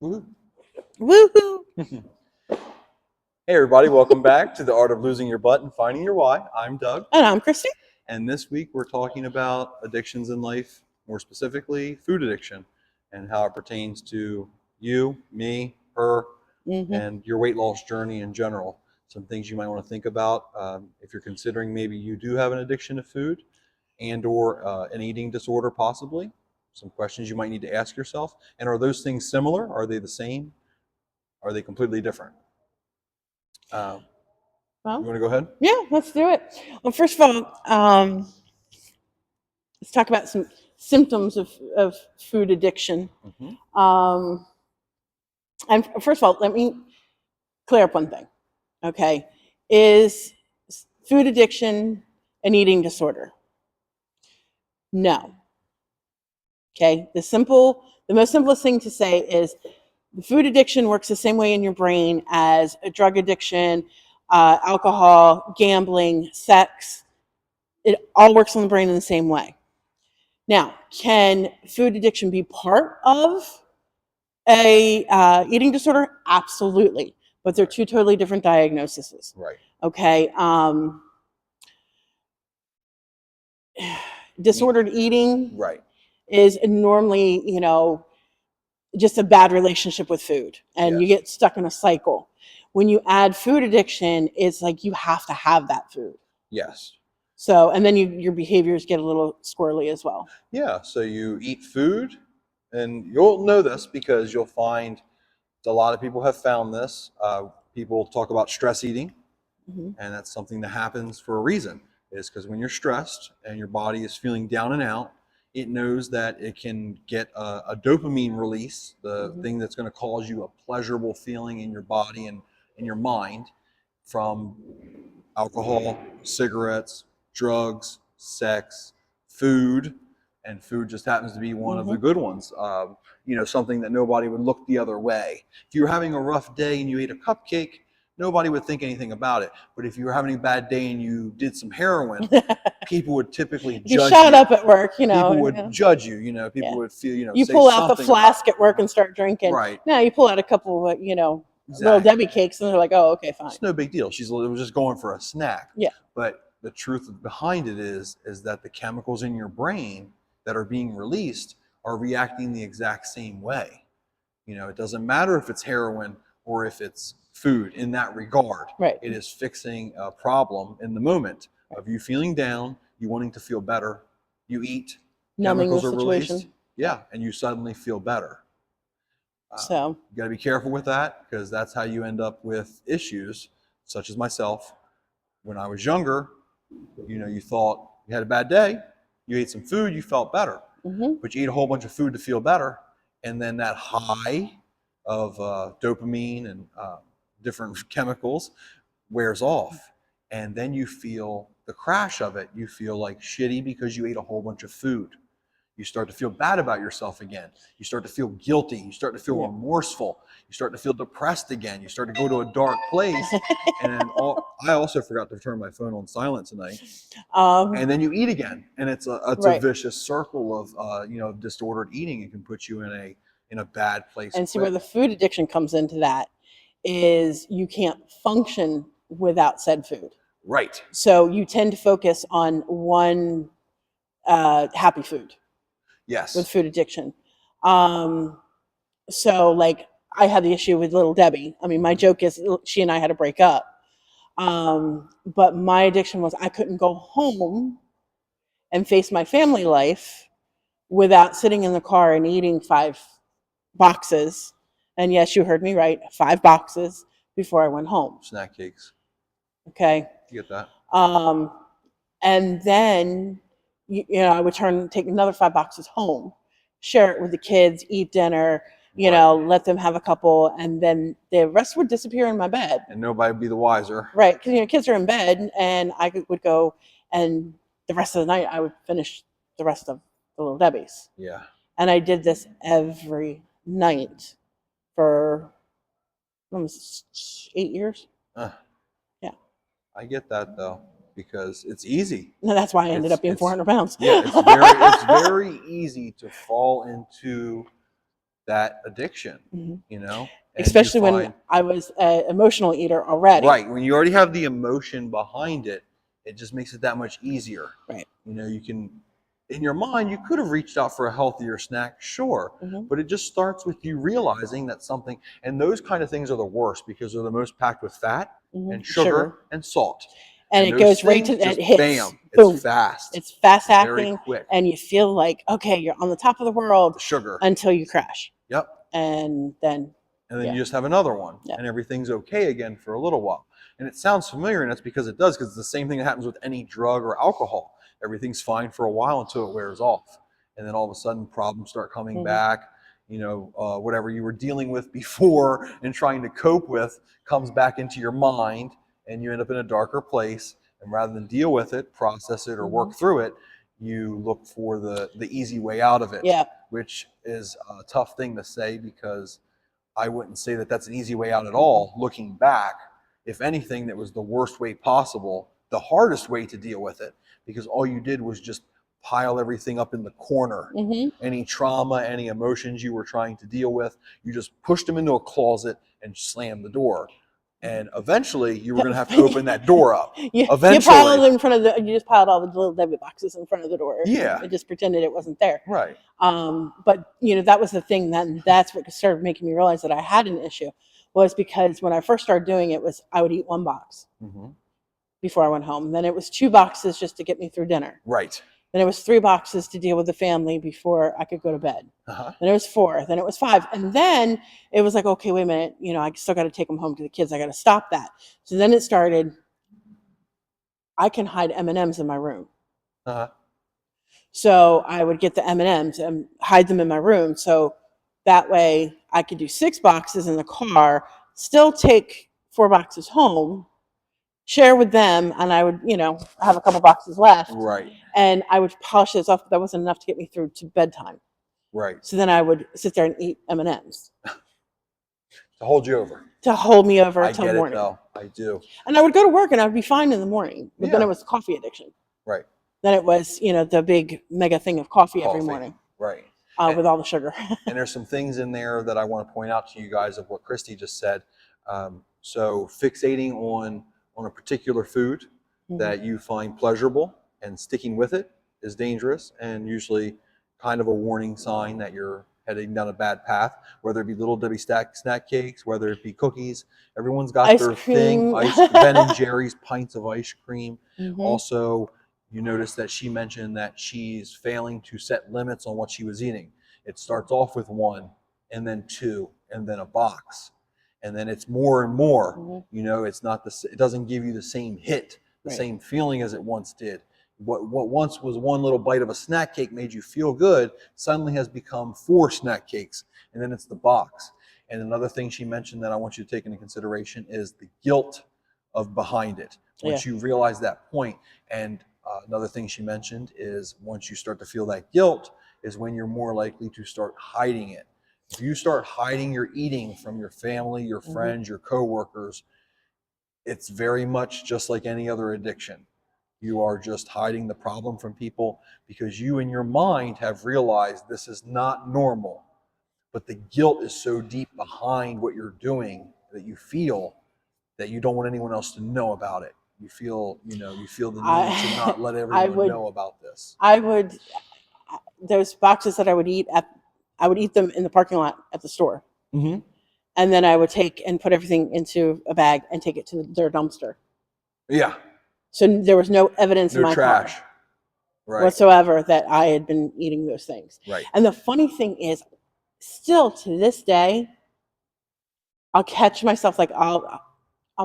Woo. Woohoo! Hey everybody, welcome back to the Art of Losing Your Butt and Finding Your Why. I'm Doug, And I'm Christy. and this week we're talking about addictions in life, more specifically food addiction, and how it pertains to you, me, her, and your weight loss journey in general. Some things you might want to think about if you're considering maybe you do have an addiction to food and/or an eating disorder possibly. Some questions you might need to ask yourself. And are those things similar? Are they the same? Are they completely different? You Well, want to go ahead? yeah, let's do it. Well, first of all, let's talk about some symptoms of food addiction. Mm-hmm. And first of all, let me clear up one thing. Okay, is food addiction an eating disorder? No. Okay, the most simplest thing to say is the food addiction works the same way in your brain as a drug addiction, alcohol, gambling, sex. It all works on the brain in the same way. Now, can food addiction be part of a eating disorder? Absolutely, but they're two totally different diagnoses. Right. Okay. Disordered eating Right. is normally, just a bad relationship with food, and you Yes. get stuck in a cycle. When you add food addiction, it's like you have to have that food. Yes. So, and then your behaviors get a little squirrely as well. Yeah. So you eat food, and you'll know this because you'll find a lot of people have found this. People talk about stress eating, Mhm. and that's something that happens for a reason. Is because when you're stressed and your body is feeling down and out, it knows that it can get a dopamine release, the thing that's going to cause you a pleasurable feeling in your body and in your mind from alcohol, cigarettes, drugs, sex, food, and food just happens to be one of the good ones. Something that nobody would look the other way. If you were having a rough day and you ate a cupcake, nobody would think anything about it. But if you were having a bad day and you did some heroin, people would typically You judge shot you. up at work, People would judge you. People Yeah. would feel, You say pull out the something flask about at work and start drinking. Right. Now you pull out a couple of, little Exactly. Debbie cakes, and they're like, "Oh, okay, fine." It's no big deal. It was just going for a snack. Yeah. But the truth behind it is that the chemicals in your brain that are being released are reacting the exact same way. It doesn't matter if it's heroin or if it's food in that regard. Right. It is fixing a problem in the moment of you feeling down, you wanting to feel better. You eat, Numbing the chemicals are released. situation. Yeah, and you suddenly feel better. So You got to be careful with that because that's how you end up with issues such as myself. When I was younger, you thought you had a bad day, you ate some food, you felt better. But you eat a whole bunch of food to feel better, and then that high of dopamine and different chemicals wears off. And then you feel the crash of it. You feel like shitty because you ate a whole bunch of food. You start to feel bad about yourself again. You start to feel guilty. You start to feel remorseful. You start to feel depressed again. You start to go to a dark place. And then I also forgot to turn my phone on silent tonight. And then you eat again, and it's a vicious circle of disordered eating. It can put you in a bad place. And see where the food addiction comes into that is you can't function without said food. Right. So you tend to focus on one happy food. Yes. With food addiction. So like I had the issue with Little Debbie. I mean, my joke is she and I had to break up. But my addiction was I couldn't go home and face my family life without sitting in the car and eating 5 boxes. And yes, you heard me right, 5 boxes before I went home. Snack cakes. Okay. You get that? And then I would take another 5 boxes home, share it with the kids, eat dinner, let them have a couple, and then the rest would disappear in my bed. And nobody would be the wiser. Right, because kids are in bed, and I would go, and the rest of the night I would finish the rest of the Little Debbies. Yeah. And I did this every night for almost 8 years. Yeah. I get that though, because it's easy. And that's why I ended up being 400 pounds. Yeah, it's very easy to fall into that addiction, Mhm. you know? And you Especially when find- I was an emotional eater already. Right. When you already have the emotion behind it, it just makes it that much easier. Right. You know, you can, in your mind, you could have reached out for a healthier snack, sure, Mhm. but it just starts with you realizing that something, and those kind of things are the worst because they're the most packed with fat Mhm. and sugar and salt. And it those goes right things to that just hits. bam, Boom. it's fast. It's fast It's very acting, quick. and you feel like, okay, you're on the top of the world The sugar. until you crash. Yep. And then And then yeah. you just have another one, Yeah. and everything's okay again for a little while. And it sounds familiar, and that's because it does, because it's the same thing that happens with any drug or alcohol. Everything's fine for a while until it wears off. And then all of a sudden, problems start coming Mhm. back. You know, whatever you were dealing with before and trying to cope with comes back into your mind, and you end up in a darker place. And rather than deal with it, process it, or work through it, you look for the easy way out of it, Yeah. which is a tough thing to say because I wouldn't say that that's an easy way out at all. Looking back, if anything, that was the worst way possible, the hardest way to deal with it, because all you did was just pile everything up in the corner. Mhm. Any trauma, any emotions you were trying to deal with, you just pushed them into a closet and slammed the door. And eventually, you were going to have to open that door up. You Eventually. piled in front of the. You just piled all the little debit boxes in front of the door. Yeah. And just pretended it wasn't there. Right. But you know, that was the thing. That's what started making me realize that I had an issue, was because when I first started doing it, was I would eat one box Mm-hmm. before I went home. Then it was 2 boxes just to get me through dinner. Right. Then it was 3 boxes to deal with the family before I could go to bed. Uh-huh. Then it was 4. Then it was 5. And then it was like, okay, wait a minute. You know, I still got to take them home to the kids. I got to stop that. So then it started. I can hide M&Ms in my room. Uh-huh. So I would get the M&Ms and hide them in my room. So that way I could do 6 boxes in the car, still take 4 boxes home, share with them, and I would, you know, have a couple boxes left. Right. And I would polish those off, but that wasn't enough to get me through to bedtime. Right. So then I would sit there and eat M&Ms To hold you over. to hold me over I until get it morning. though. I do. And I would go to work and I would be fine in the morning. But then Yeah. it was coffee addiction. Right. Then it was, you know, the big mega thing of coffee every morning Right. with all the sugar. And there's some things in there that I want to point out to you guys of what Christy just said. So fixating on a particular food that you find pleasurable and sticking with it is dangerous and usually kind of a warning sign that you're heading down a bad path, whether it be Little Debbie snack cakes, whether it be cookies. Everyone's got Ice their cream. thing. Ben and Jerry's pints of ice cream. Mhm. Also, you notice that she mentioned that she's failing to set limits on what she was eating. It starts off with 1, and then 2, and then a box, and then it's more and more. Mhm. You know, it's not it doesn't give you the same hit, the Right. same feeling as it once did. What once was one little bite of a snack cake made you feel good suddenly has become 4 snack cakes, and then it's the box. And another thing she mentioned that I want you to take into consideration is the guilt of behind it. Once you realize that point, and another thing she mentioned is once you start to feel that guilt is when you're more likely to start hiding it. If you start hiding your eating from your family, your friends, your coworkers, it's very much just like any other addiction. You are just hiding the problem from people because you in your mind have realized this is not normal. But the guilt is so deep behind what you're doing that you feel that you don't want anyone else to know about it. You feel the need to not let everyone know about this. I would, those boxes that I would eat I would eat them in the parking lot at the store. Mm-hmm. And then I would take and put everything into a bag and take it to their dumpster. Yeah. So there was no evidence in my trash. car Right. whatsoever that I had been eating those things. Right. And the funny thing is, still to this day, I'll catch myself, like I'll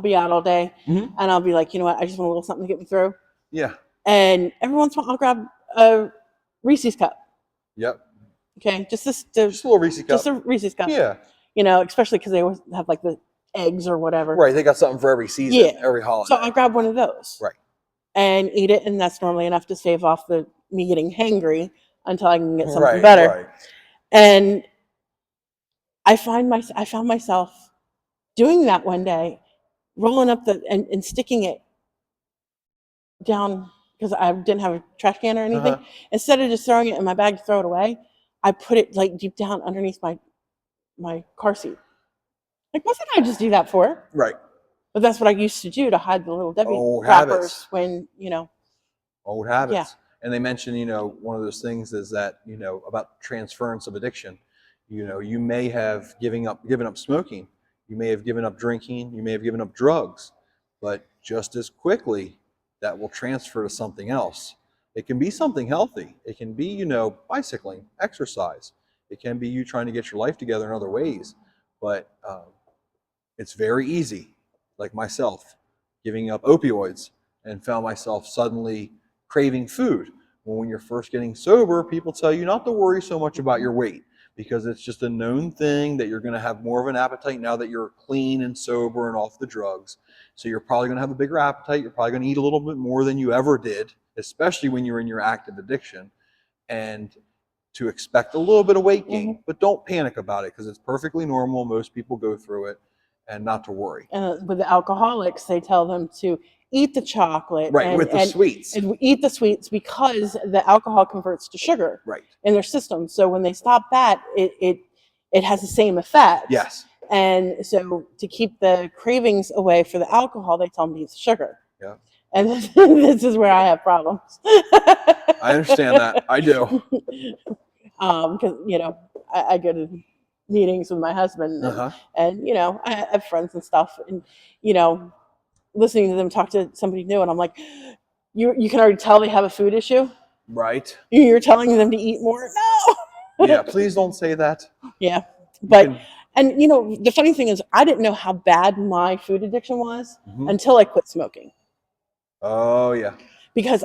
be out all day, Mhm. and I'll be like, you know what, I just want a little something to get me through. Yeah. And every once in a while, I'll grab a Reese's cup. Yep. Okay, just a little Reese's cup. Just a Reese's cup. Yeah. You know, especially because they always have like the eggs or whatever. Right. They got something for every season, every holiday. So I'll grab one of those. Right. And eat it, and that's normally enough to stave off me getting hangry until I can get something better. Right. And I found myself doing that one day, rolling up and sticking it down because I didn't have a trash can or anything. Instead of just throwing it in my bag to throw it away, I put it like deep down underneath my my car seat. Like, what did I just do that for? Right. But that's what I used to do to hide the little Debbie Old wrappers habits. when, Old yeah. habits. And they mention, one of those things is that, about transference of addiction. You may have given up smoking. You may have given up drinking. You may have given up drugs. But just as quickly, that will transfer to something else. It can be something healthy. It can be, bicycling, exercise. It can be you trying to get your life together in other ways. But it's very easy, like myself, giving up opioids and found myself suddenly craving food. Well, when you're first getting sober, people tell you not to worry so much about your weight because it's just a known thing that you're going to have more of an appetite now that you're clean and sober and off the drugs. So you're probably going to have a bigger appetite. You're probably going to eat a little bit more than you ever did, especially when you're in your active addiction. And to expect a little bit of weight gain, but don't panic about it because it's perfectly normal. Most people go through it, and not to worry. And with the alcoholics, they tell them to eat the chocolate Right, with the sweets. and eat the sweets because the alcohol converts to sugar Right. in their system. So when they stop that, it has the same effect. Yes. And so to keep the cravings away for the alcohol, they tell them to eat the sugar. Yeah. And this is where I have problems. I understand that. I do. Because I go to meetings with my husband, and I have friends and stuff, and listening to them talk to somebody new, and I'm like, you can already tell they have a food issue. Right. You're telling them to eat more. No. Yeah. Please don't say that. Yeah, but and the funny thing is, I didn't know how bad my food addiction was until I quit smoking. Oh yeah. Because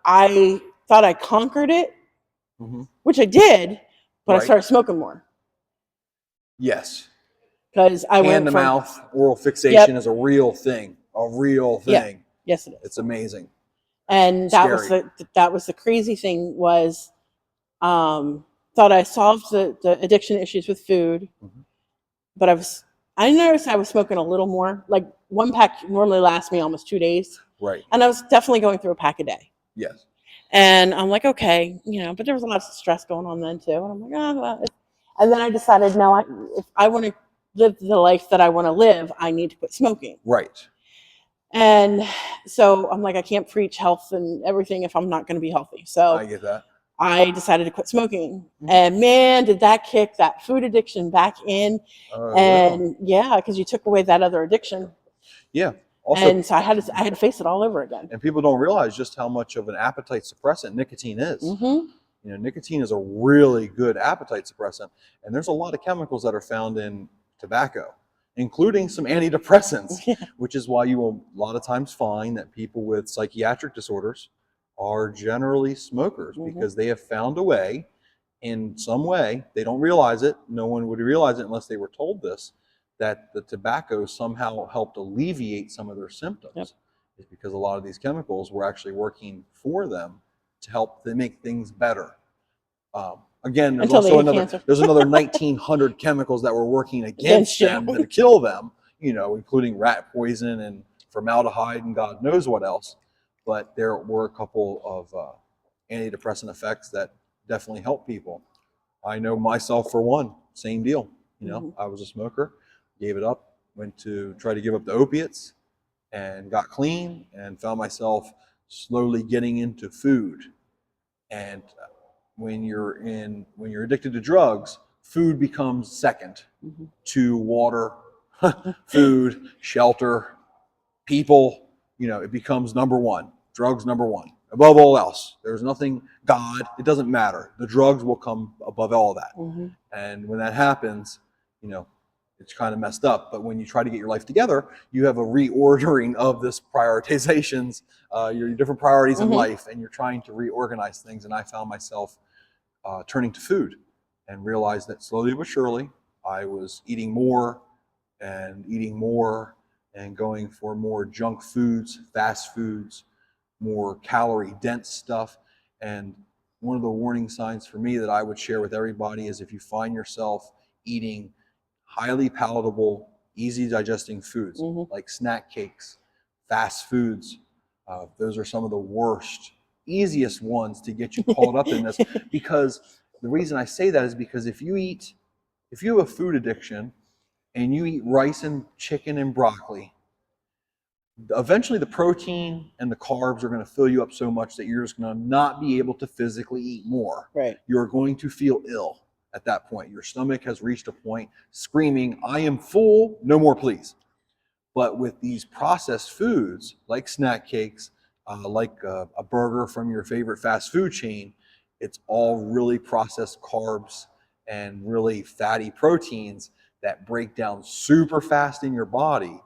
I thought I conquered it, which I did, but I started smoking more. Yes. Because I went hand to mouth oral fixation is a real thing. A real thing. Yeah. Yes, it is. It's amazing. And that was the crazy thing was, thought I solved the addiction issues with food, but I noticed I was smoking a little more. Like one pack normally lasts me almost 2 days. Right. And I was definitely going through a pack a day. Yes. And I'm like, okay, but there was a lot of stress going on then too. And I'm like, well. And then I decided, no, if I want to live the life that I want to live, I need to quit smoking. Right. And so I'm like, I can't preach health and everything if I'm not going to be healthy. So I get that. I decided to quit smoking. And man, did that kick that food addiction back in. And yeah, because you took away that other addiction. Yeah. Also, and so I had to face it all over again. And people don't realize just how much of an appetite suppressant nicotine is. Nicotine is a really good appetite suppressant. And there's a lot of chemicals that are found in tobacco, including some antidepressants, which is why you will a lot of times find that people with psychiatric disorders are generally smokers because they have found a way, in some way, they don't realize it, no one would realize it unless they were told this, that the tobacco somehow helped alleviate some of their symptoms. It's because a lot of these chemicals were actually working for them to help them make things better. Again, there's also another 1,900 chemicals that were working against them to kill them, including rat poison and formaldehyde and God knows what else. But there were a couple of antidepressant effects that definitely help people. I know myself for one, same deal. I was a smoker, gave it up, went to try to give up the opiates and got clean and found myself slowly getting into food. And when you're addicted to drugs, food becomes second to water, food, shelter, people. It becomes number one. Drugs number one. Above all else. There's nothing, God, it doesn't matter. The drugs will come above all that. And when that happens, it's kind of messed up. But when you try to get your life together, you have a reordering of this prioritizations, your different priorities in life, and you're trying to reorganize things. And I found myself turning to food and realized that slowly but surely I was eating more and going for more junk foods, fast foods, more calorie dense stuff. And one of the warning signs for me that I would share with everybody is if you find yourself eating highly palatable, easy digesting foods like snack cakes, fast foods, those are some of the worst, easiest ones to get you caught up in this. Because the reason I say that is because if you eat If you have a food addiction and you eat rice and chicken and broccoli, eventually the protein and the carbs are going to fill you up so much that you're just going to not be able to physically eat more. Right. You're going to feel ill at that point. Your stomach has reached a point screaming, I am full, no more please. But with these processed foods like snack cakes, like a burger from your favorite fast food chain, it's all really processed carbs and really fatty proteins that break down super fast in your body,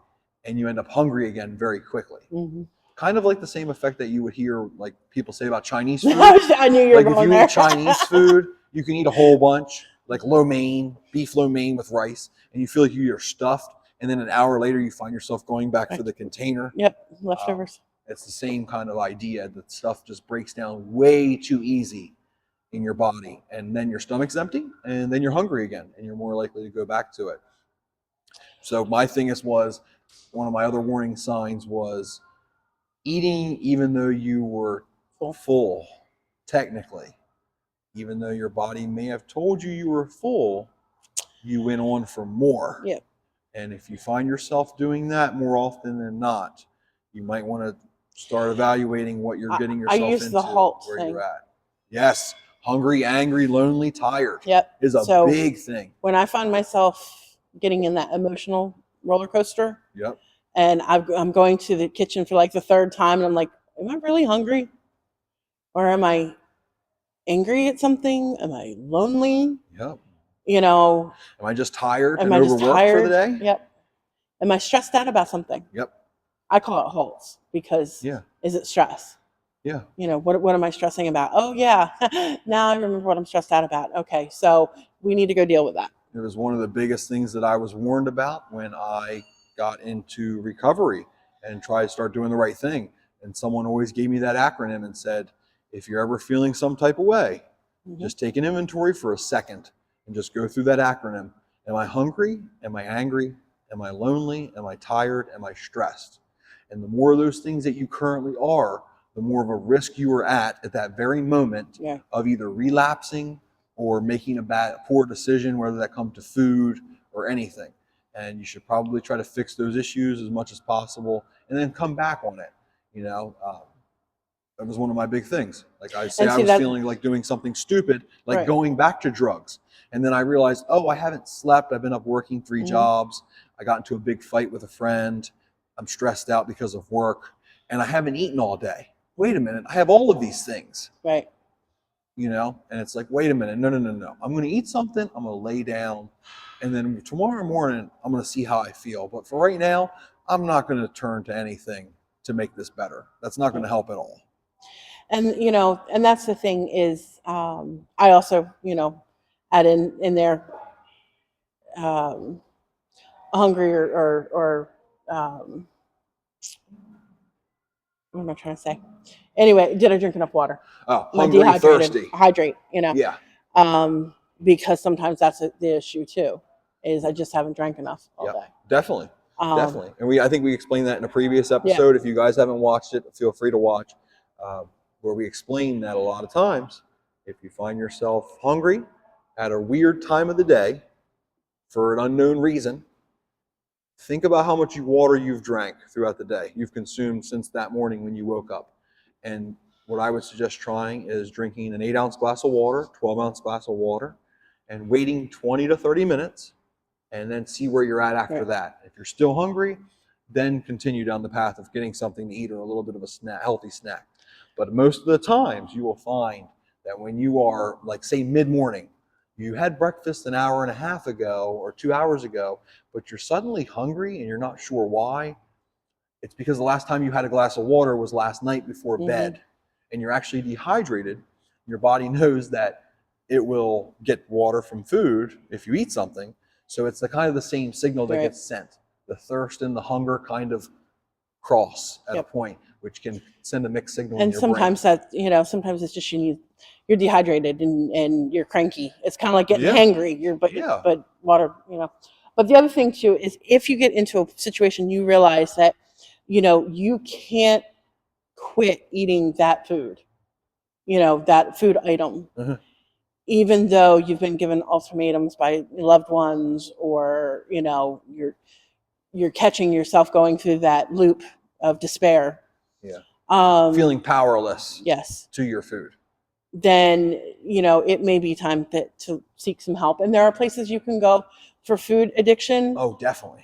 and you end up hungry again very quickly. Mm-hmm. Kind of like the same effect that you would hear like people say about Chinese food. I knew you were Like if going you there. eat Chinese food, you can eat a whole bunch, like lo mein, beef lo mein with rice, and you feel like you're stuffed. And then an hour later, you find yourself going back for the container. Yep, leftovers. It's the same kind of idea that stuff just breaks down way too easy in your body. And then your stomach's empty, and then you're hungry again, and you're more likely to go back to it. So my thing was, one of my other warning signs was eating even though you were full, technically. Even though your body may have told you were full, you went on for more. Yep. And if you find yourself doing that more often than not, you might want to start evaluating what you're getting yourself use into, the HALT where thing. you're at. Yes, hungry, angry, lonely, tired Yep. is a So big thing. when I find myself getting in that emotional roller coaster, Yep. and I'm going to the kitchen for like the third time, and I'm like, am I really hungry? Or am I angry at something? Am I lonely? Yep. You know, Am I just tired am and I just overworked tired? for the day? Yep. Am I stressed out about something? Yep. I call it halts because Yeah. is it stress? Yeah. You know, what am I stressing about? Oh yeah, now I remember what I'm stressed out about. Okay, so we need to go deal with that. It was one of the biggest things that I was warned about when I got into recovery and tried to start doing the right thing. And someone always gave me that acronym and said, if you're ever feeling some type of way, just take an inventory for a second and just go through that acronym. Am I hungry? Am I angry? Am I lonely? Am I tired? Am I stressed? And the more of those things that you currently are, the more of a risk you are at that very moment of either relapsing or making a poor decision, whether that comes to food or anything. And you should probably try to fix those issues as much as possible and then come back on it. You know, that was one of my big things. Like I say, I was feeling like doing something stupid, like going back to drugs. And then I realized, oh, I haven't slept. I've been up working 3 jobs. I got into a big fight with a friend. I'm stressed out because of work. And I haven't eaten all day. Wait a minute. I have all of these things. Right. You know, and it's like, wait a minute. No. I'm going to eat something. I'm going to lay down. And then tomorrow morning, I'm going to see how I feel. But for right now, I'm not going to turn to anything to make this better. That's not going to help at all. And, you know, and that's the thing is, I also, you know, add in there, hungry or what am I trying to say? Anyway, did I drink enough water? Oh, hungry, thirsty. Hydrate, you know. Yeah. Because sometimes that's the issue too, is I just haven't drank enough all day. Definitely. Definitely. And I think we explained that in a previous episode. If you guys haven't watched it, feel free to watch, where we explain that a lot of times, if you find yourself hungry at a weird time of the day for an unknown reason, think about how much water you've drank throughout the day, you've consumed since that morning when you woke up. And what I would suggest trying is drinking an 8-ounce glass of water, 12-ounce glass of water, and waiting 20 to 30 minutes, and then see where you're at after that. If you're still hungry, then continue down the path of getting something to eat or a little bit of a snack, healthy snack. But most of the times you will find that when you are, like, say, mid-morning, you had breakfast an hour and a half ago or 2 hours ago, but you're suddenly hungry and you're not sure why. It's because the last time you had a glass of water was last night before bed, and you're actually dehydrated. Your body knows that it will get water from food if you eat something. So it's the kind of the same signal that gets sent. The thirst and the hunger kind of cross at a point, which can send a mixed signal in your sometimes brain. that, you know, sometimes it's just you're dehydrated and you're cranky. It's kind of like getting hangry. But water, you know. But the other thing too is if you get into a situation, you realize that, you know, you can't quit eating that food, you know, that food item. even though you've been given ultimatums by loved ones, or you're catching yourself going through that loop of despair. Yeah. Feeling powerless. Yes. To your food. Then it may be time to seek some help. And there are places you can go for food addiction. Oh, definitely.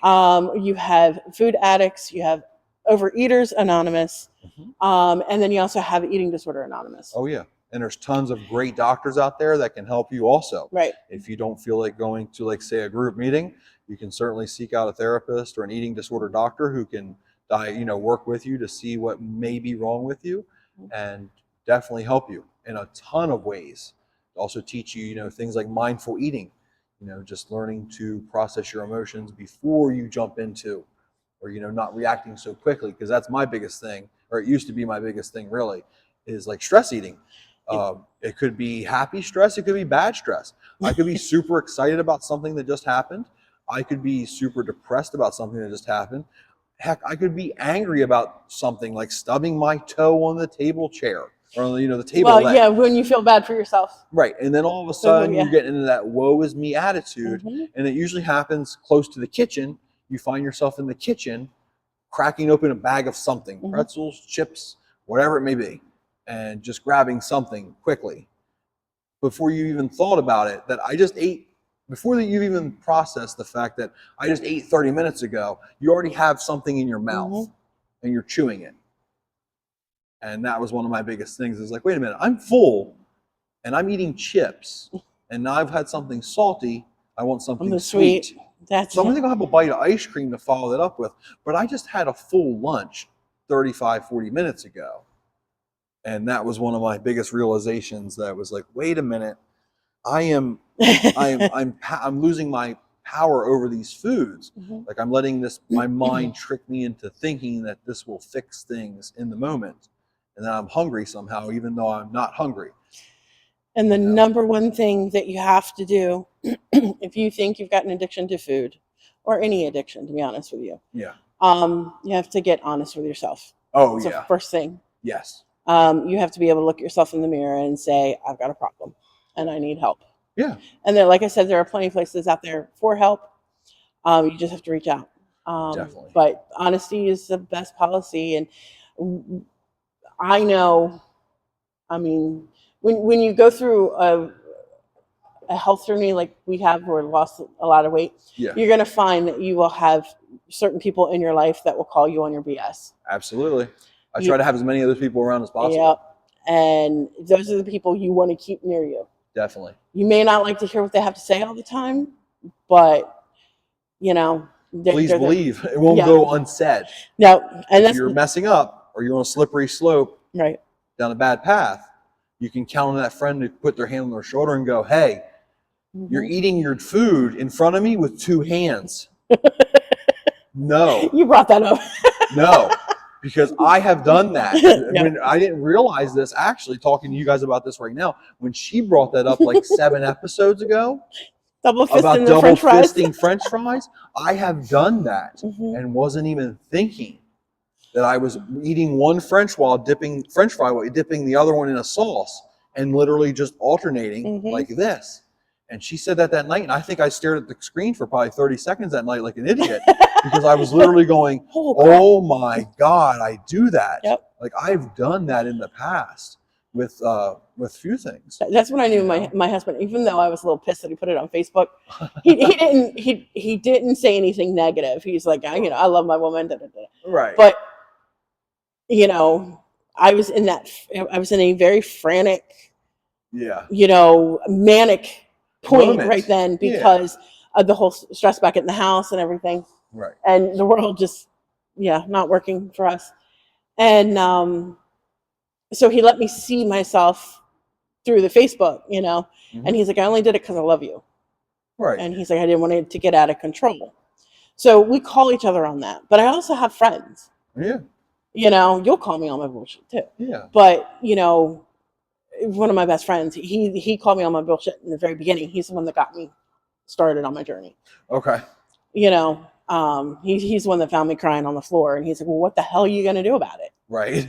You have Food Addicts, you have Overeaters Anonymous, and then you also have Eating Disorder Anonymous. Oh yeah, and there's tons of great doctors out there that can help you also. Right. If you don't feel like going to, like, say, a group meeting, you can certainly seek out a therapist or an eating disorder doctor who can work with you to see what may be wrong with you, and definitely help you in a ton of ways. Also teach you, things like mindful eating, just learning to process your emotions before you jump into, or, not reacting so quickly, because that's my biggest thing, or it used to be my biggest thing really, is like stress eating. It could be happy stress, it could be bad stress. I could be super excited about something that just happened. I could be super depressed about something that just happened. Heck, I could be angry about something like stubbing my toe on the table chair, or the table leg. Yeah, when you feel bad for yourself. Right, and then all of a sudden you're getting into that woe is me attitude, and it usually happens close to the kitchen. You find yourself in the kitchen cracking open a bag of something, pretzels, chips, whatever it may be, and just grabbing something quickly before you even thought about it, that I just ate, before you even processed the fact that I just ate 30 minutes ago. You already have something in your mouth and you're chewing it. And that was one of my biggest things, is like, wait a minute, I'm full and I'm eating chips, and now I've had something salty. I want something sweet. So I'm going to go have a bite of ice cream to follow that up with. But I just had a full lunch 35, 40 minutes ago. And that was one of my biggest realizations, that was like, wait a minute, I'm losing my power over these foods. Like, I'm letting my mind trick me into thinking that this will fix things in the moment. And then I'm hungry somehow, even though I'm not hungry. And the number one thing that you have to do, if you think you've got an addiction to food, or any addiction, to be honest with you, you have to get honest with yourself. Oh, It's the first thing. Yes. You have to be able to look yourself in the mirror and say, I've got a problem and I need help. Yeah. And then, like I said, there are plenty of places out there for help. You just have to reach out. Definitely. But honesty is the best policy. And I know, when you go through a health journey like we have, where we lost a lot of weight, you're going to find that you will have certain people in your life that will call you on your BS. Absolutely. I try to have as many of those people around as possible. Yep. And those are the people you want to keep near you. Definitely. You may not like to hear what they have to say all the time, but please believe it won't go unsaid. No, and if you're messing up, or you're on a slippery slope, right, down a bad path, you can count on that friend to put their hand on their shoulder and go, hey, you're eating your food in front of me with two hands. No. You brought that up. No, because I have done that. When I didn't realize this, actually, talking to you guys about this right now, when she brought that up like 7 episodes ago, about double fisting French fries, I have done that and wasn't even thinking that I was eating one French fry while dipping the other one in a sauce, and literally just alternating like this. And she said that night, and I think I stared at the screen for probably 30 seconds that night like an idiot, because I was literally going, oh my God, I do that. Yep. Like, I've done that in the past with few things. That's when I knew my husband, even though I was a little pissed that he put it on Facebook, he didn't say anything negative. He's like, I love my woman. Da, da, da. Right. But I was in a very frantic, manic point right then, because of the whole stress bucket in the house and everything. Right. And the world just, not working for us. And so he let me see myself through the Facebook, and he's like, I only did it because I love you. Right. And he's like, I didn't want it to get out of control. So we call each other on that. But I also have friends. Yeah. You'll call me on my bullshit too. Yeah. But, one of my best friends, he called me on my bullshit in the very beginning. He's the one that got me started on my journey. Okay. He's the one that found me crying on the floor, and he's like, well, what the hell are you going to do about it? Right.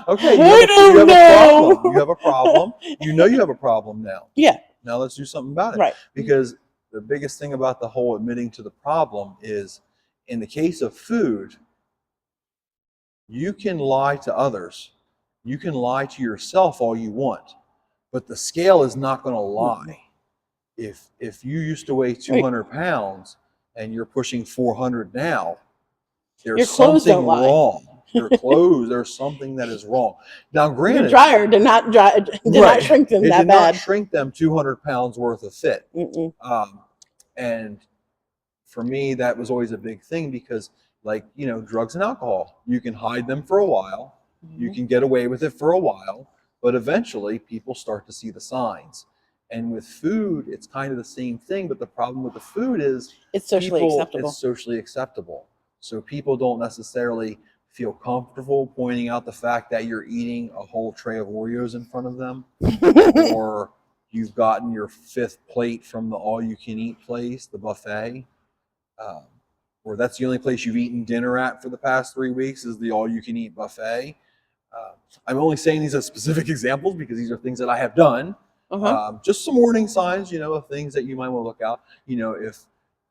Okay. You have a problem. You have a problem. You have a problem now. Yeah. Now let's do something about it. Right. Because the biggest thing about the whole admitting to the problem is, in the case of food, you can lie to others. You can lie to yourself all you want, but the scale is not going to lie. If you used to weigh 200 pounds and you're pushing 400 now, Your there's clothes something don't lie. wrong. Your clothes, there's something that is wrong. Now, Your granted, dryer did not shrink them it that did bad. not shrink them 200 pounds worth of fit. Mm-mm. And for me, that was always a big thing because, like, drugs and alcohol, you can hide them for a while, you can get away with it for a while, but eventually people start to see the signs. And with food, it's kind of the same thing, but the problem with the food is It's socially acceptable. It's socially acceptable. So people don't necessarily feel comfortable pointing out the fact that you're eating a whole tray of Oreos in front of them, or you've gotten your 5th plate from the all-you-can-eat place, the buffet, or that's the only place you've eaten dinner at for the past 3 weeks is the all-you-can-eat buffet. I'm only saying these as specific examples because these are things that I have done. Just some warning signs, of things that you might want to look out.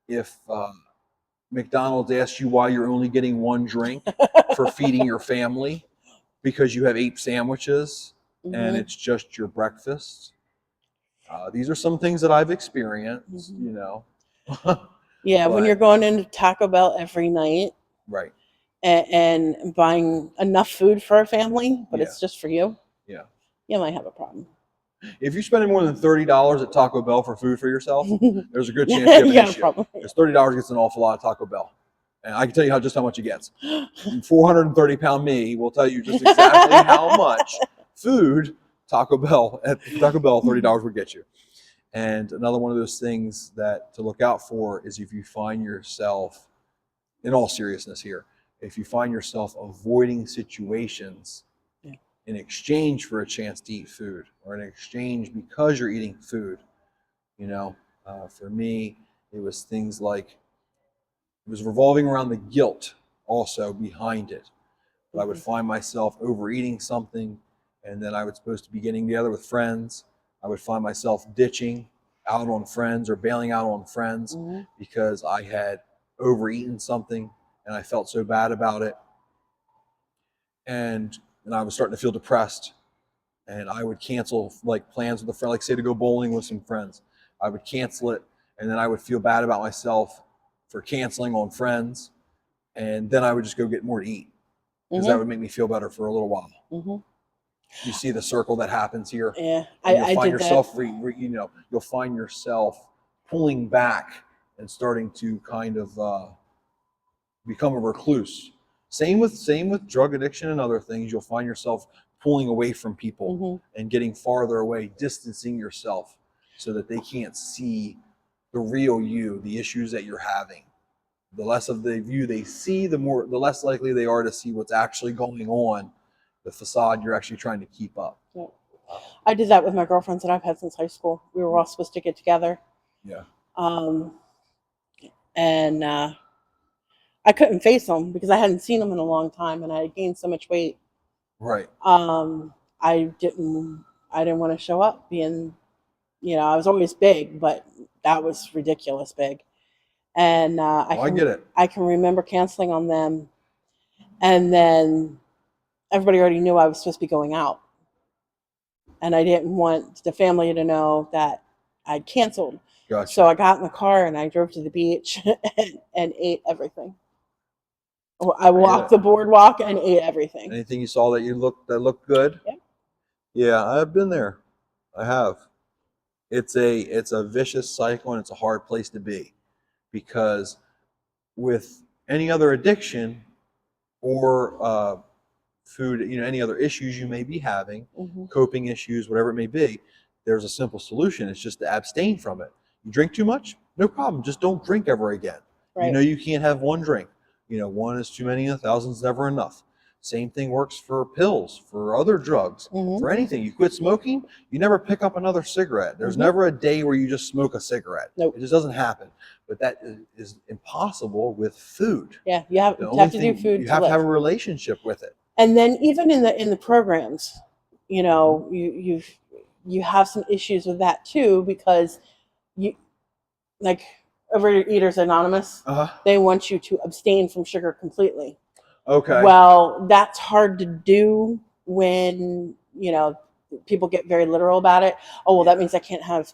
If McDonald's asks you why you're only getting 1 drink for feeding your family because you have 8 sandwiches and it's just your breakfast. These are some things that I've experienced, Yeah, when you're going into Taco Bell every night, right, and buying enough food for a family, but it's just for you. Yeah. You might have a problem. If you're spending more than $30 at Taco Bell for food for yourself, there's a good chance you have an issue. Problem. Because $30 gets an awful lot of Taco Bell. And I can tell you just how much it gets. 430-pound me will tell you just exactly how much food Taco Bell $30 would get you. And another one of those things that to look out for is if you find yourself, in all seriousness here, if you find yourself avoiding situations in exchange for a chance to eat food, or in exchange because you're eating food. For me, it was things like, it was revolving around the guilt also behind it. But I would find myself overeating something, and then I was supposed to be getting together with friends. I would find myself ditching out on friends or bailing out on friends because I had overeaten something and I felt so bad about it. And I was starting to feel depressed, and I would cancel like plans with a friend, like say to go bowling with some friends. I would cancel it, and then I would feel bad about myself for canceling on friends, and then I would just go get more to eat because that would make me feel better for a little while. You see the circle that happens here? Yeah, I find yourself, you'll find yourself pulling back and starting to kind of become a recluse. Same with drug addiction and other things. You'll find yourself pulling away from people and getting farther away, distancing yourself so that they can't see the real you, the issues that you're having. The less of the view they see, the less likely they are to see what's actually going on, the facade you're actually trying to keep up. Yeah. I did that with my girlfriends that I've had since high school. We were all supposed to get together. Yeah. And I couldn't face them because I hadn't seen them in a long time, and I had gained so much weight. Right. I didn't want to show up being, I was always big, but that was ridiculous big. And I get it. I can remember canceling on them, and then everybody already knew I was supposed to be going out, and I didn't want the family to know that I'd canceled. Gotcha. So I got in the car and I drove to the beach and ate everything. I walked the boardwalk and ate everything. Anything you saw that looked good? Yeah. Yeah, I've been there. I have. It's a vicious cycle, and it's a hard place to be, because with any other addiction or food, any other issues you may be having, coping issues, whatever it may be, there's a simple solution. It's just to abstain from it. You drink too much? No problem. Just don't drink ever again. Right. You can't have 1 drink. One is too many, 1,000's never enough. Same thing works for pills, for other drugs, for anything. You quit smoking, you never pick up another cigarette. There's never a day where you just smoke a cigarette. Nope. It just doesn't happen. But that is impossible with food. Yeah, you have to do food. You have to have a relationship with it. And then even in the programs, you have some issues with that too, because you, like Overeaters Anonymous, Uh-huh. they want you to abstain from sugar completely. Okay. Well, that's hard to do when, people get very literal about it. Oh, well, that means I can't have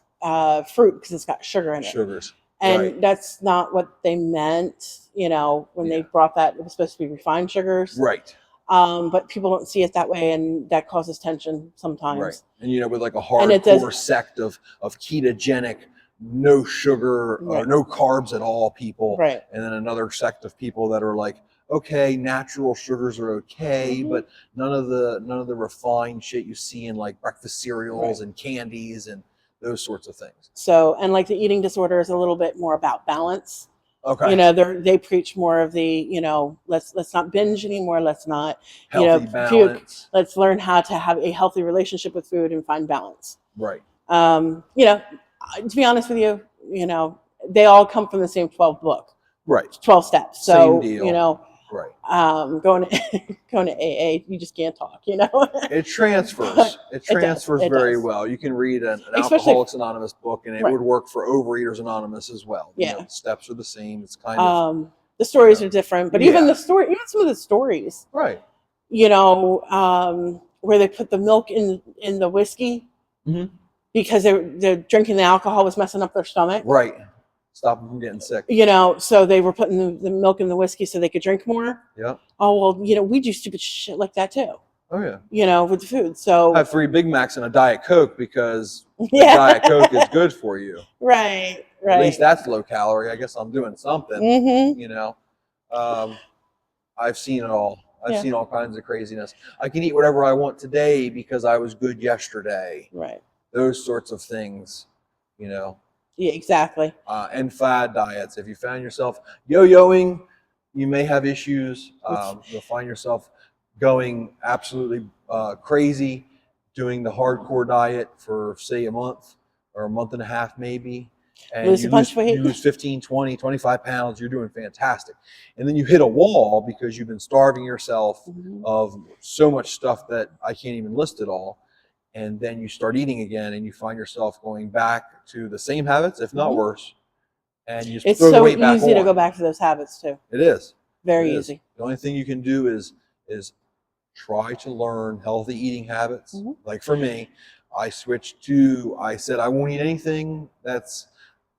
fruit because it's got sugar in it. Sugars. And Right. that's not what they meant, when they Yeah. brought that. It was supposed to be refined sugars. Right. But people don't see it that way, and that causes tension sometimes. Right. And with like a And it does- hardcore sect of ketogenic, no sugar or Right. no carbs at all people. Right. And then another sect of people that are like, okay, natural sugars are okay, Mhm. but none of the refined shit you see in like breakfast cereals Right. and candies and those sorts of things. So, and like the eating disorder is a little bit more about balance. Okay. They preach more of the, let's not binge anymore. Let's not, Healthy puke. balance. Let's learn how to have a healthy relationship with food and find balance. Right. To be honest with you, they all come from the same 12 book, Right. 12 steps. Same So, deal. Right. going to AA, you just can't talk, It transfers. But It transfers It very does. well. You can read an Especially- Alcoholics Anonymous book, and it Right. would work for Overeaters Anonymous as well. Yeah. The steps are the same. It's kind of The stories are different, but even Yeah. even some of the stories, right. where they put the milk in the whiskey Mhm. because they're drinking the alcohol was messing up their stomach. Right. Stop them from getting sick. So they were putting the milk in the whiskey so they could drink more. Yeah. Oh, well, we do stupid shit like that too, Oh yeah. with the food. So I have 3 Big Macs and a Diet Coke because yeah, Diet Coke is good for you. right. At least that's low calorie. I guess I'm doing something. Mm-hmm. I've seen it all. I've Yeah. seen all kinds of craziness. I can eat whatever I want today because I was good yesterday. Right. Those sorts of things, Yeah, exactly. and fad diets. If you found yourself yo-yoing, you may have issues. You'll find yourself going absolutely crazy, doing the hardcore diet for, say, a month or a month and a half maybe. And Lose a bunch of weight. you lose 15, 20, 25 pounds. You're doing fantastic. And then you hit a wall because you've been starving yourself Mhm. of so much stuff that I can't even list it all. And then you start eating again and you find yourself going back to the same habits, if not Mhm. worse. And you just It's throw the so weight back easy to on. go back to those habits too. It is. Very It is. easy. The only thing you can do is try to learn healthy eating habits. Mhm. Like for me, I said I won't eat anything that's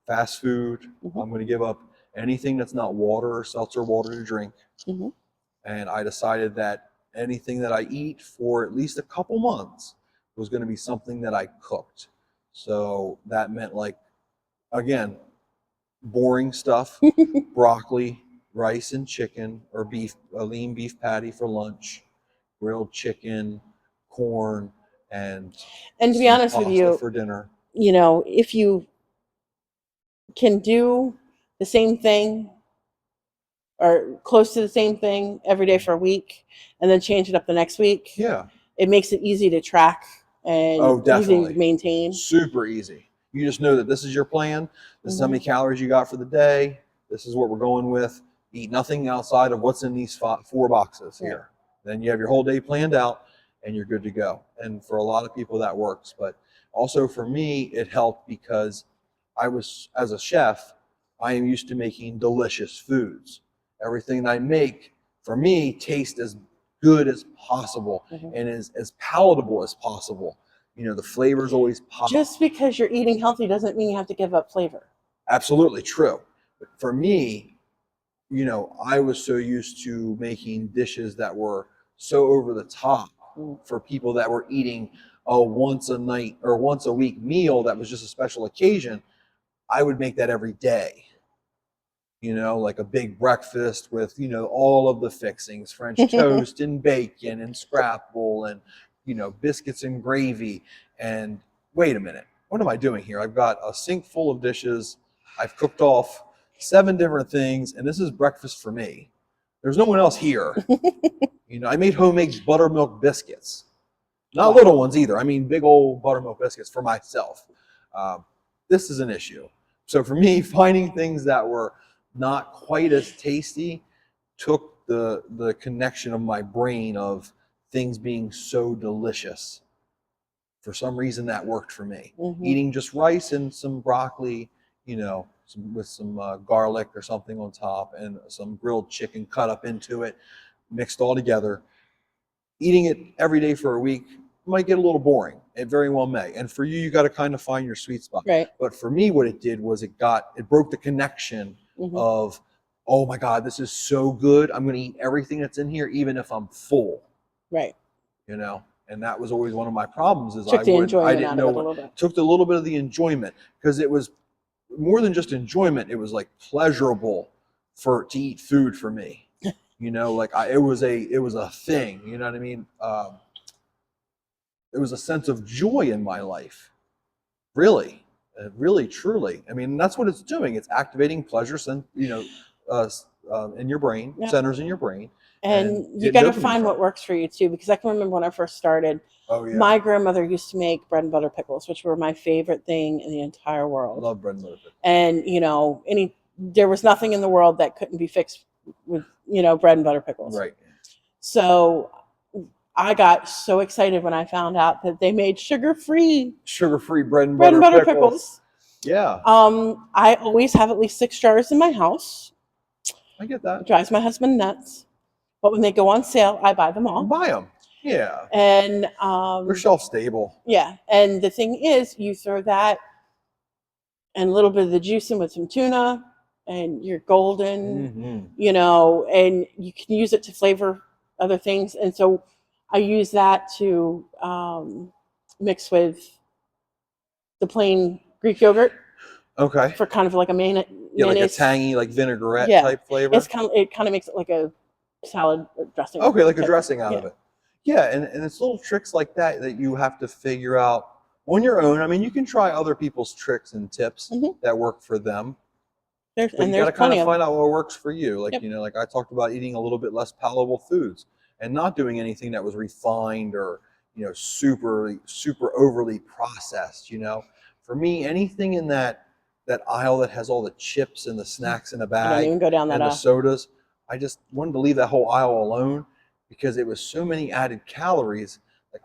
fast food. Mhm. I'm going to give up anything that's not water or seltzer water to drink. Mhm. And I decided that anything that I eat for at least a couple months was going to be something that I cooked. So that meant, like, again, boring stuff, broccoli, rice and chicken, or beef, a lean beef patty for lunch, grilled chicken, corn, and And to be some honest with pasta you, for dinner. If you can do the same thing or close to the same thing every day for a week and then change it up the next week, Yeah. it makes it easy to track and Oh, easy definitely. to maintain. Super easy. You just know that this is your plan. This is how many Mhm. calories you got for the day. This is what we're going with. Eat nothing outside of what's in these 4 boxes here. Then you have your whole day planned out and you're good to go. And for a lot of people that works. But also for me, it helped because as a chef, I am used to making delicious foods. Everything I make, for me, tastes as good as possible Mhm. and is as palatable as possible. The flavors always pop. Just because you're eating healthy doesn't mean you have to give up flavor. Absolutely true. But for me, I was so used to making dishes that were so over the top for people that were eating a once a night or once a week meal that was just a special occasion. I would make that every day. Like a big breakfast with, all of the fixings, French toast and bacon and scrapple and, biscuits and gravy. And wait a minute, what am I doing here? I've got a sink full of dishes. I've cooked off 7 different things, and this is breakfast for me. There's no one else here. I made homemade buttermilk biscuits. Not little ones either. I mean, big old buttermilk biscuits for myself. This is an issue. So for me, finding things that were not quite as tasty took the connection of my brain of things being so delicious For some reason, that worked for me. Mhm. Eating just rice and some broccoli, with some garlic or something on top, and some grilled chicken cut up into it, mixed all together. Eating it every day for a week might get a little boring. It very well may. And for you, you got to kind of find your sweet spot. Right. But for me, what it did was it broke the connection Mhm. of, oh my God, this is so good. I'm going to eat everything that's in here, even if I'm full. Right. And that was always one of my problems is Took the I enjoyment didn't out know of it a little bit. took a little bit of the enjoyment, because it was more than just enjoyment. It was like pleasurable to eat food for me. It was a thing. You know what I mean? It was a sense of joy in my life, really, really, truly. I mean, that's what it's doing. It's activating pleasure, in your brain, Yep. centers in your brain. And you getting got to dopamine find from what it. works for you too, because I can remember when I first started, Oh yeah, my grandmother used to make bread and butter pickles, which were my favorite thing in the entire I world. love bread and butter. And there was nothing in the world that couldn't be fixed with bread and butter pickles. Right. So I got so excited when I found out that they made sugar-free bread and butter pickles. Yeah, I always have at least 6 jars in my house. I get that. It drives my husband nuts. But when they go on sale, I buy them all. Buy them. Yeah. And They're shelf stable. yeah. And the thing is, you throw that and a little bit of the juice in with some tuna, and you're golden. Mm-hmm. And you can use it to flavor other things. And so I use that to mix with the plain Greek yogurt Okay. for kind of like a mayonnaise. Yeah, like a tangy, like vinaigrette type flavor. It kind of makes it like a salad dressing. Okay, like a dressing out of it. Yeah, and it's little tricks like that you have to figure out on your own. I mean, you can try other people's tricks and tips that work for them. But you got to kind of find out what works for you. Like, like I talked about eating a little bit less palatable foods and not doing anything that was refined or, super, super overly processed. For me, anything in that aisle that has all the chips and the snacks in the bag, don't even go down that and aisle. The sodas, I just wanted to leave that whole aisle alone because it was so many added calories. Like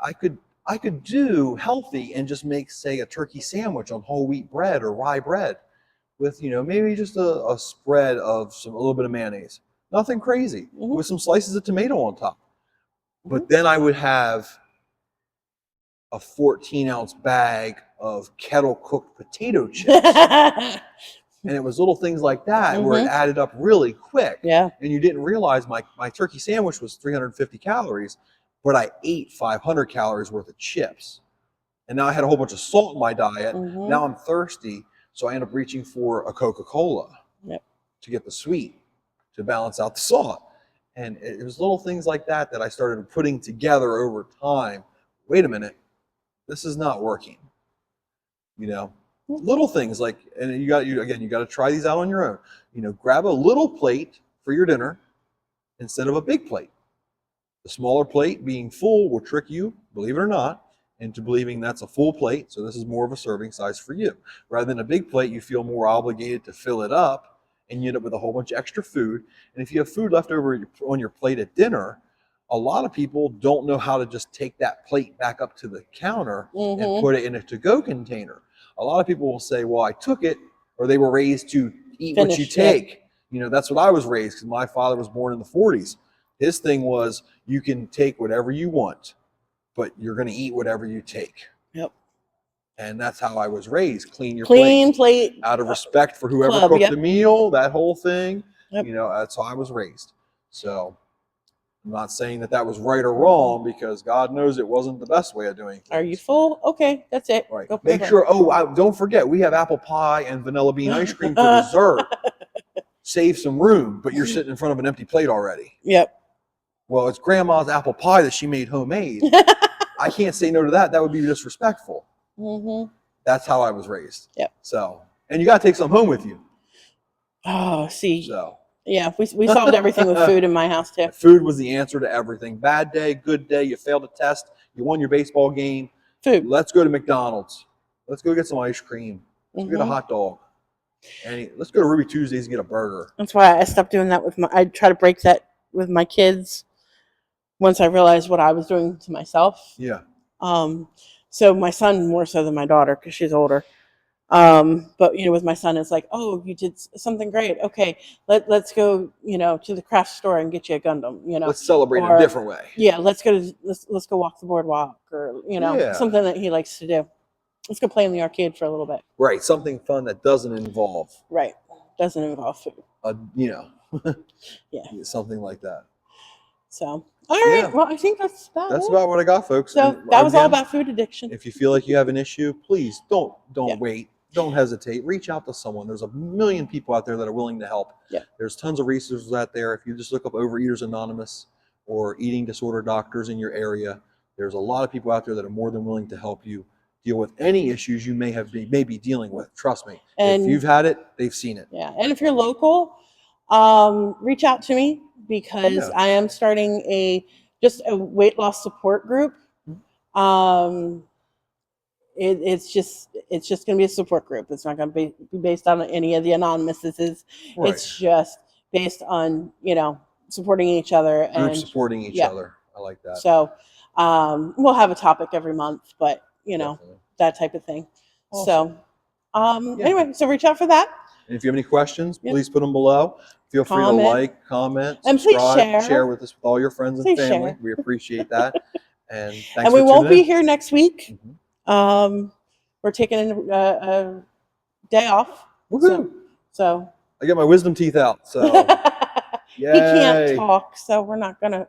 I could do healthy and just make, say, a turkey sandwich on whole wheat bread or rye bread with, maybe just a spread of a little bit of mayonnaise. Nothing crazy, with some slices of tomato on top. But then I would have a 14-ounce bag of kettle cooked potato chips. And it was little things like that where it added up really quick. Yeah. And you didn't realize my turkey sandwich was 350 calories, but I ate 500 calories worth of chips. And now I had a whole bunch of salt in my diet. Now I'm thirsty, so I end up reaching for a Coca-Cola to get the sweet, to balance out the salt. And it was little things like that I started putting together over time. Wait a minute, this is not working. Little things like, and you got to try these out on your own. Grab a little plate for your dinner instead of a big plate. The smaller plate being full will trick you, believe it or not, into believing that's a full plate. So this is more of a serving size for you. Rather than a big plate, you feel more obligated to fill it up, and you end up with a whole bunch of extra food. And if you have food left over on your plate at dinner, a lot of people don't know how to just take that plate back up to the counter and put it in a to-go container. A lot of people will say, well, I took it, or they were raised to eat what you take. That's what I was raised, because my father was born in the 40s. His thing was, you can take whatever you want, but you're going to eat whatever you take. Yep. And that's how I was raised. Clean plate. Out of respect for whoever cooked the meal, that whole thing. Yep. That's how I was raised. So I'm not saying that was right or wrong, because God knows it wasn't the best way of doing things. Are you full? Okay, that's it. Right. Make sure, don't forget, we have apple pie and vanilla bean ice cream for dessert. Save some room, but you're sitting in front of an empty plate already. Yep. Well, it's grandma's apple pie that she made homemade. I can't say no to that. That would be disrespectful. That's how I was raised. Yep. So, and you got to take some home with you. Oh, see. So. Yeah, we solved everything with food in my house too. Food was the answer to everything. Bad day, good day, you failed a test, you won your baseball game. Food. Let's go to McDonald's. Let's go get some ice cream. Let's get a hot dog. And let's go to Ruby Tuesdays and get a burger. That's why I stopped doing that I try to break that with my kids once I realized what I was doing to myself. Yeah. So my son more so than my daughter because she's older. But with my son, it's like, oh, you did something great. Okay, let's go, to the craft store and get you a Gundam. Let's celebrate in or- a different way. Yeah, let's go walk the boardwalk, or Yeah. something that he likes to do. Let's go play in the arcade for a little bit. Right, something fun that doesn't involve, Right, doesn't involve food. Yeah. something like that. So, all right. Yeah. Well, I think that's about That's it. about what I got, folks. So And that was all again, about food addiction. If you feel like you have an issue, please don't Yeah. wait. Don't hesitate. Reach out to someone. There's a million people out there that are willing to help. Yeah. There's tons of resources out there. If you just look up Overeaters Anonymous or eating disorder doctors in your area, there's a lot of people out there that are more than willing to help you deal with any issues you may be dealing with. Trust me. And if you've had it, they've seen it. yeah, and if you're local, reach out to me because Yeah. I am starting just a weight loss support group. It's just going to be a support group. It's not going to be based on any of the anonymouses. Right. It's just based on supporting each other Group and supporting each yeah. other. I like that. So we'll have a topic every month, but Definitely. that type of thing. Awesome. So Yeah. anyway, so reach out for that. And if you have any questions, Yep. please put them below. Feel free Comment. to like, comment, And please subscribe, share. with us with all your friends and Please family. share. We appreciate that. And thanks And for we won't tuning be in. here next week. Mhm. We're taking a day off. Woohoo! So I get my wisdom teeth out, so he can't yay! talk, so we're not gonna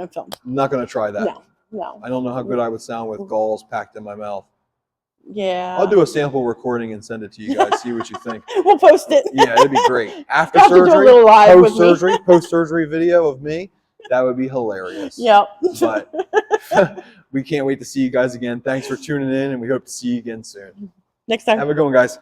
film. I'm not gonna try that. No. I don't know how good I would sound with galls packed in my mouth. Yeah. I'll do a sample recording and send it to you guys. See what you think. We'll post it. Yeah, it'd be great. After Have to do a surgery, little live with me. post surgery video of me. That would be hilarious. Yep. But we can't wait to see you guys again. Thanks for tuning in, and we hope to see you again soon. Next time. Have a good one, guys.